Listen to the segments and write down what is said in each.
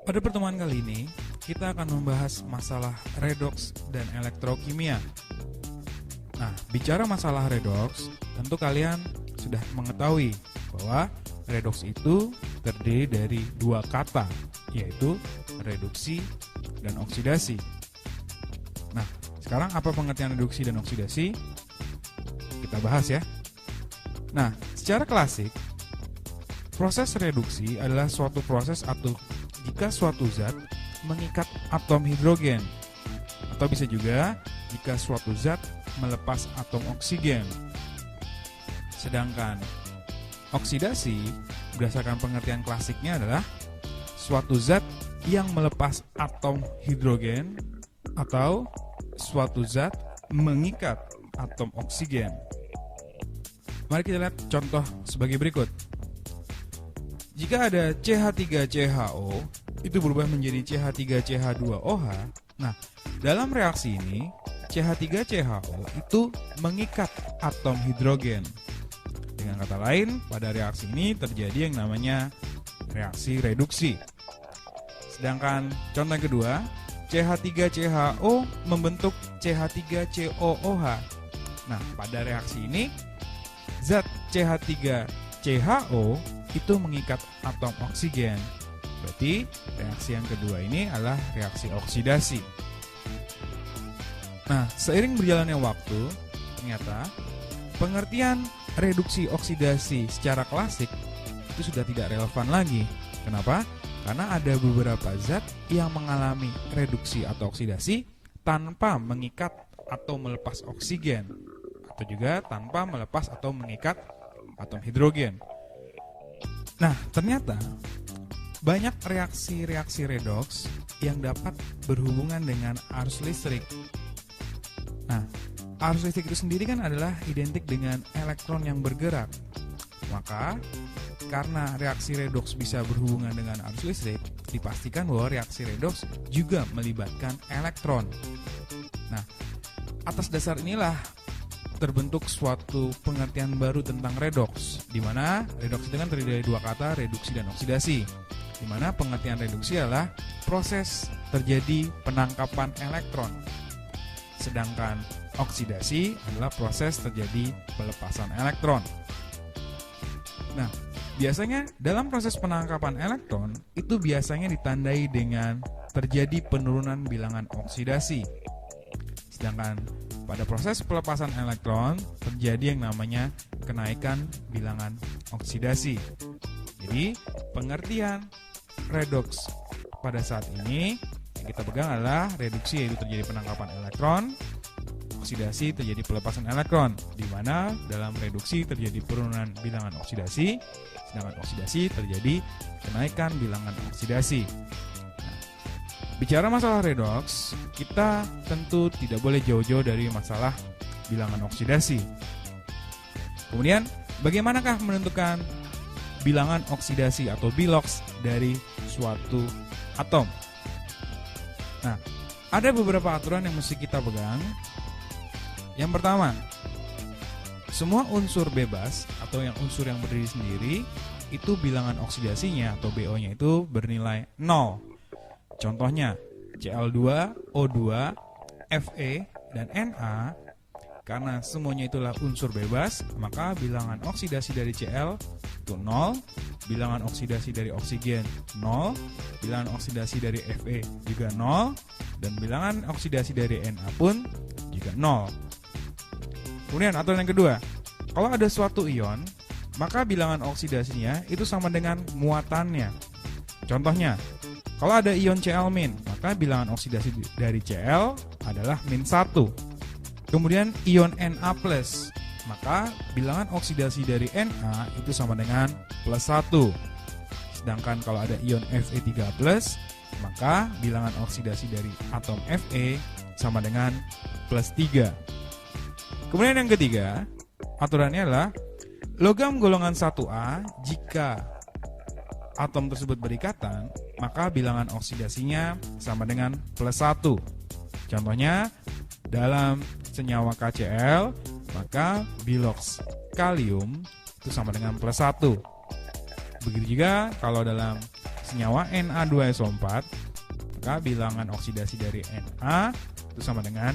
Pada pertemuan kali ini, kita akan membahas masalah redoks dan elektrokimia. Nah, bicara masalah redoks, tentu kalian sudah mengetahui bahwa redoks itu terdiri dari dua kata, yaitu reduksi dan oksidasi. Nah, sekarang apa pengertian reduksi dan oksidasi? Kita bahas ya. Nah, secara klasik, proses reduksi adalah suatu proses atau jika suatu zat mengikat atom hidrogen, atau bisa juga jika suatu zat melepas atom oksigen. Sedangkan oksidasi berdasarkan pengertian klasiknya adalah suatu zat yang melepas atom hidrogen atau suatu zat mengikat atom oksigen. Mari kita lihat contoh sebagai berikut. Jika ada CH3CHO itu berubah menjadi CH3CH2OH. Nah, dalam reaksi ini CH3CHO itu mengikat atom hidrogen. Dengan kata lain, pada reaksi ini terjadi yang namanya reaksi reduksi. Sedangkan contoh yang kedua, CH3CHO membentuk CH3COOH. Nah, pada reaksi ini zat CH3CHO itu mengikat atom oksigen. Berarti reaksi yang kedua ini adalah reaksi oksidasi. Nah, seiring berjalannya waktu, ternyata pengertian reduksi oksidasi secara klasik itu sudah tidak relevan lagi. Kenapa? Karena ada beberapa zat yang mengalami reduksi atau oksidasi tanpa mengikat atau melepas oksigen, atau juga tanpa melepas atau mengikat atom hidrogen. Nah, ternyata banyak reaksi-reaksi redoks yang dapat berhubungan dengan arus listrik. Nah, arus listrik itu sendiri kan adalah identik dengan elektron yang bergerak. Maka, karena reaksi redoks bisa berhubungan dengan arus listrik, dipastikan bahwa reaksi redoks juga melibatkan elektron. Nah, atas dasar inilah terbentuk suatu pengertian baru tentang redoks, di mana redoks itu kan terdiri dari dua kata, reduksi dan oksidasi. Di mana pengertian reduksi adalah proses terjadi penangkapan elektron, sedangkan oksidasi adalah proses terjadi pelepasan elektron. Nah, biasanya dalam proses penangkapan elektron itu biasanya ditandai dengan terjadi penurunan bilangan oksidasi. Sedangkan pada proses pelepasan elektron terjadi yang namanya kenaikan bilangan oksidasi. Jadi, pengertian redoks pada saat ini yang kita pegang adalah reduksi, yaitu terjadi penangkapan elektron, oksidasi terjadi pelepasan elektron, di mana dalam reduksi terjadi penurunan bilangan oksidasi, sedangkan oksidasi terjadi kenaikan bilangan oksidasi. Bicara masalah redoks, kita tentu tidak boleh jauh-jauh dari masalah bilangan oksidasi. Kemudian, bagaimanakah menentukan bilangan oksidasi atau biloks dari suatu atom? Nah, ada beberapa aturan yang mesti kita pegang. Yang pertama, semua unsur bebas atau yang unsur yang berdiri sendiri, itu bilangan oksidasinya atau BO-nya itu bernilai 0. Contohnya Cl2, O2, Fe, dan Na. Karena semuanya itulah unsur bebas, maka bilangan oksidasi dari Cl itu 0, bilangan oksidasi dari oksigen 0, bilangan oksidasi dari Fe juga 0, dan bilangan oksidasi dari Na pun juga 0. Kemudian aturan yang kedua, kalau ada suatu ion, maka bilangan oksidasinya itu sama dengan muatannya. Contohnya, kalau ada ion Cl-, maka bilangan oksidasi dari Cl adalah -1. Kemudian ion Na+, maka bilangan oksidasi dari Na itu sama dengan +1. Sedangkan kalau ada ion Fe3+, maka bilangan oksidasi dari atom Fe sama dengan +3. Kemudian yang ketiga, aturannya adalah logam golongan 1A jika atom tersebut berikatan, maka bilangan oksidasinya sama dengan +1. Contohnya, dalam senyawa KCl, maka biloks kalium itu sama dengan +1. Begitu juga kalau dalam senyawa Na2SO4, maka bilangan oksidasi dari Na itu sama dengan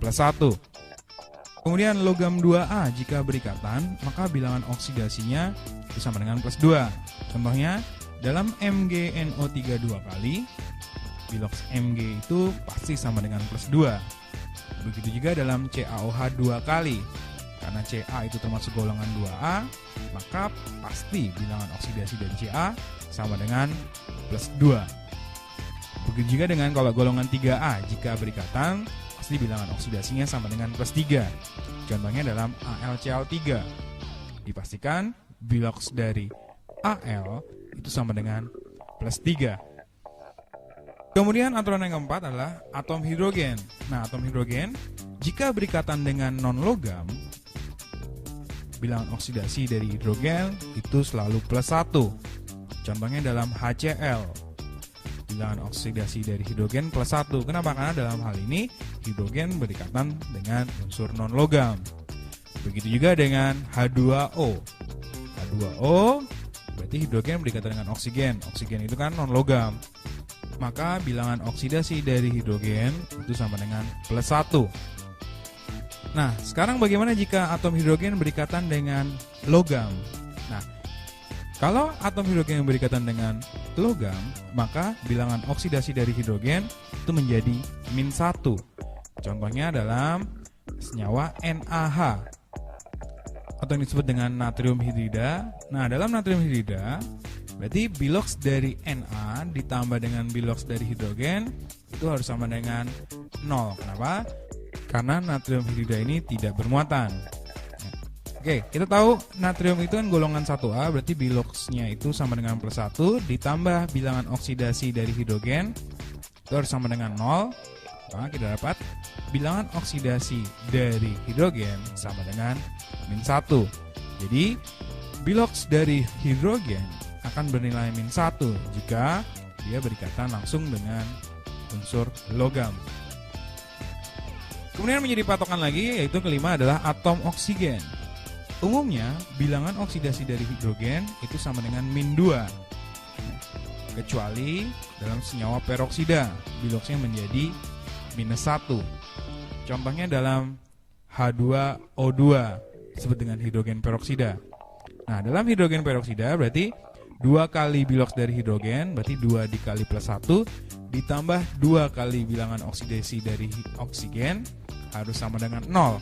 +1. Kemudian logam 2A jika berikatan, maka bilangan oksidasinya itu sama dengan +2. Contohnya, dalam MgNO3 2 kali, biloks Mg itu pasti sama dengan +2. Begitu juga dalam CaOH 2 kali. Karena Ca itu termasuk golongan 2A, maka pasti bilangan oksidasi dari Ca sama dengan +2. Begitu juga dengan kalau golongan 3A, jika berikatan, pasti bilangan oksidasinya sama dengan +3. Contohnya dalam AlCl3. Dipastikan biloks dari Al itu sama dengan +3. Kemudian aturan yang keempat adalah atom hidrogen. Nah, atom hidrogen jika berikatan dengan non-logam, bilangan oksidasi dari hidrogen itu selalu +1. Contohnya dalam HCl. Bilangan oksidasi dari hidrogen +1. Kenapa? Karena dalam hal ini hidrogen berikatan dengan unsur non-logam. Begitu juga dengan H2O. H2O berarti hidrogen berikatan dengan oksigen. Oksigen itu kan non-logam. Maka bilangan oksidasi dari hidrogen itu sama dengan +1. Nah, sekarang bagaimana jika atom hidrogen berikatan dengan logam? Nah, kalau atom hidrogen yang berikatan dengan logam, maka bilangan oksidasi dari hidrogen itu menjadi -1. Contohnya dalam senyawa NaH atau yang disebut dengan natrium hidrida. Nah, dalam natrium hidrida berarti biloks dari Na ditambah dengan biloks dari hidrogen itu harus sama dengan 0. Kenapa? Karena natrium hidrida ini tidak bermuatan. Oke, kita tahu natrium itu kan golongan 1A, berarti biloksnya itu sama dengan +1, ditambah bilangan oksidasi dari hidrogen itu harus sama dengan 0. Maka kita dapat bilangan oksidasi dari hidrogen sama dengan -1. Jadi, biloks dari hidrogen akan bernilai -1 jika dia berikatan langsung dengan unsur logam. Kemudian menjadi patokan lagi, yaitu kelima adalah atom oksigen. Umumnya, bilangan oksidasi dari hidrogen itu sama dengan -2. Kecuali dalam senyawa peroksida, biloksnya menjadi -1. Contohnya dalam H2O2, disebut dengan hidrogen peroksida. Nah, dalam hidrogen peroksida berarti 2 kali biloks dari hidrogen, berarti 2 dikali +1, ditambah 2 kali bilangan oksidasi dari oksigen, harus sama dengan 0.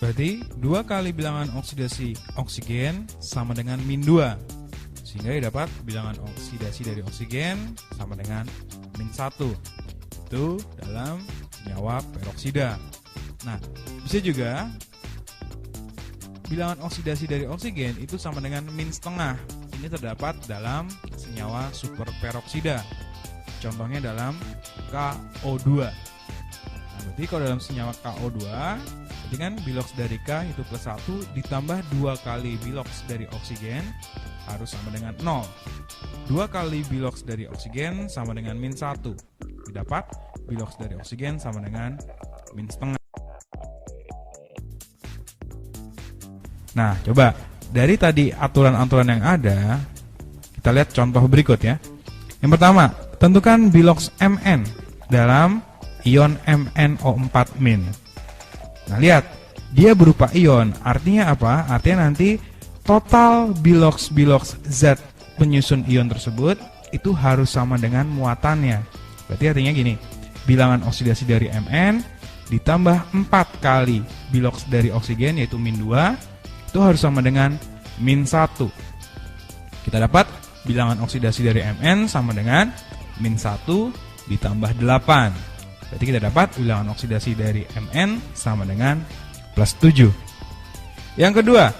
Berarti 2 kali bilangan oksidasi oksigen sama dengan -2. Sehingga dapat bilangan oksidasi dari oksigen sama dengan -1. Itu dalam senyawa peroksida. Nah, bisa juga bilangan oksidasi dari oksigen itu sama dengan -0. Ini terdapat dalam senyawa superperoksida. Contohnya dalam KO2. Nah, berarti kalau dalam senyawa KO2, berarti kan biloks dari K itu +1 ditambah 2 kali biloks dari oksigen harus sama dengan 0. 2 kali biloks dari oksigen sama dengan -1. Didapat biloks dari oksigen sama dengan -0. Nah, coba dari tadi aturan-aturan yang ada, kita lihat contoh berikut ya. Yang pertama, tentukan biloks Mn dalam ion MnO4-. Nah, lihat, dia berupa ion. Artinya apa? Artinya nanti total biloks-biloks zat penyusun ion tersebut itu harus sama dengan muatannya. Berarti artinya gini, bilangan oksidasi dari Mn ditambah 4 kali biloks dari oksigen yaitu -2 itu harus sama dengan -1. Kita dapat bilangan oksidasi dari Mn sama dengan -1 ditambah 8. Berarti kita dapat bilangan oksidasi dari Mn sama dengan +7. Yang kedua,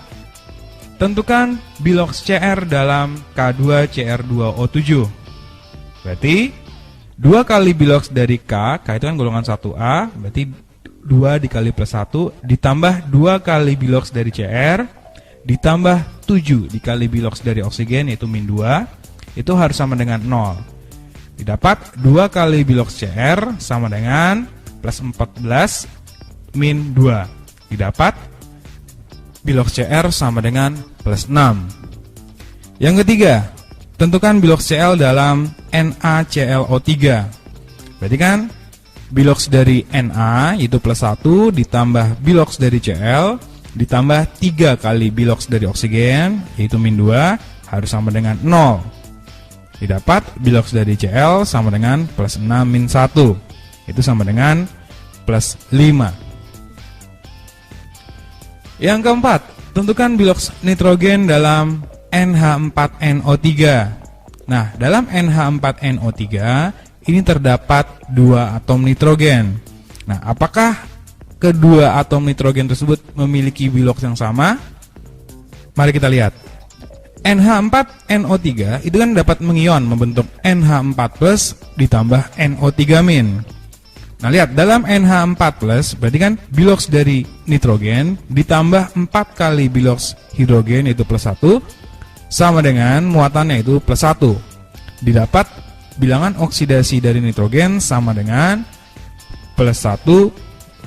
tentukan biloks Cr dalam K2Cr2O7. Berarti 2 kali biloks dari K itu kan golongan 1A, berarti 2 dikali +1 ditambah 2 kali biloks dari Cr ditambah 7 dikali biloks dari oksigen yaitu -2, itu harus sama dengan 0. Didapat 2 kali biloks Cr sama dengan +14 -2. Didapat biloks Cr sama dengan plus 6. Yang ketiga, tentukan biloks Cl dalam NaClO3. Berarti kan biloks dari Na itu plus 1 ditambah biloks dari Cl ditambah 3 kali biloks dari oksigen yaitu min 2 harus sama dengan 0. Didapat biloks dari Cl sama dengan plus 6 min 1. Itu sama dengan plus 5. Yang keempat, tentukan biloks nitrogen dalam NH4NO3. Nah, dalam NH4NO3 ini terdapat 2 atom nitrogen. Nah, apakah kedua atom nitrogen tersebut memiliki biloks yang sama? Mari kita lihat. NH4NO3 itu kan dapat mengion membentuk NH4+ ditambah NO3-. Nah, lihat dalam NH4+, berarti kan biloks dari nitrogen ditambah 4 kali biloks hidrogen yaitu plus 1 sama dengan muatannya itu plus 1. Didapat bilangan oksidasi dari nitrogen sama dengan plus 1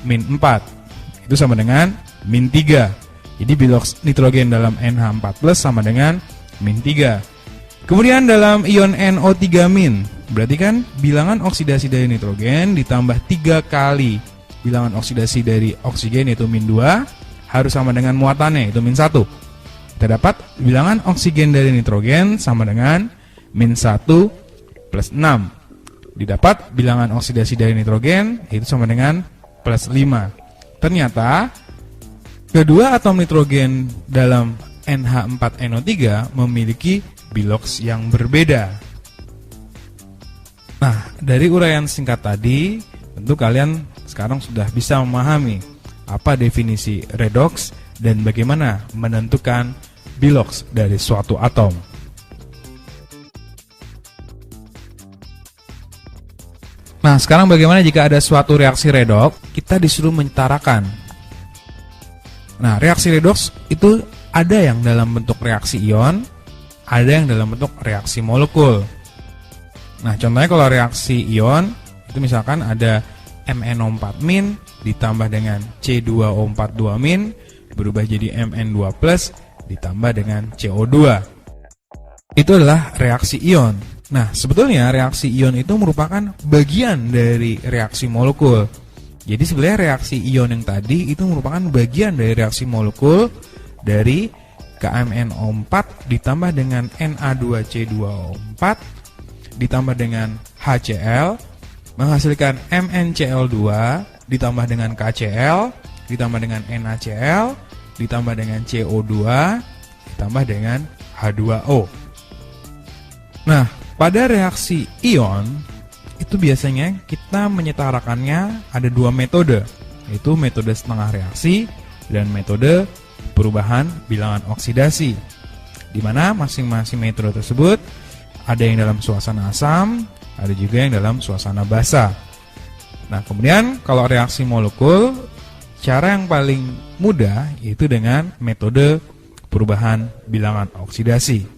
min 4. Itu sama dengan min 3. Jadi biloks nitrogen dalam NH4+ sama dengan min 3. Kemudian dalam ion NO3-, berarti kan bilangan oksidasi dari nitrogen ditambah 3 kali bilangan oksidasi dari oksigen yaitu min 2 harus sama dengan muatannya itu min 1. Kita dapat bilangan oksigen dari nitrogen sama dengan min 1 plus 6. Didapat bilangan oksidasi dari nitrogen itu sama dengan plus 5. Ternyata kedua atom nitrogen dalam NH4NO3 memiliki biloks yang berbeda. Nah, dari uraian singkat tadi, tentu kalian sekarang sudah bisa memahami apa definisi redoks dan bagaimana menentukan biloks dari suatu atom. Nah, sekarang bagaimana jika ada suatu reaksi redoks, kita disuruh menyetarakan. Nah, reaksi redoks itu ada yang dalam bentuk reaksi ion, ada yang dalam bentuk reaksi molekul. Nah, contohnya kalau reaksi ion itu misalkan ada MnO4- ditambah dengan C2O42- berubah jadi Mn2+ ditambah dengan CO2. Itu adalah reaksi ion. Nah, sebetulnya reaksi ion itu merupakan bagian dari reaksi molekul. Jadi sebenarnya reaksi ion yang tadi itu merupakan bagian dari reaksi molekul dari KMnO4 ditambah dengan Na2C2O4 ditambah dengan HCl menghasilkan MnCl2 ditambah dengan KCl ditambah dengan NaCl ditambah dengan CO2 ditambah dengan H2O. Nah, pada reaksi ion itu biasanya kita menyetarakannya ada 2 metode, yaitu metode setengah reaksi dan metode perubahan bilangan oksidasi, di mana masing-masing metode tersebut ada yang dalam suasana asam, ada juga yang dalam suasana basa. Nah, kemudian kalau reaksi molekul, cara yang paling mudah yaitu dengan metode perubahan bilangan oksidasi.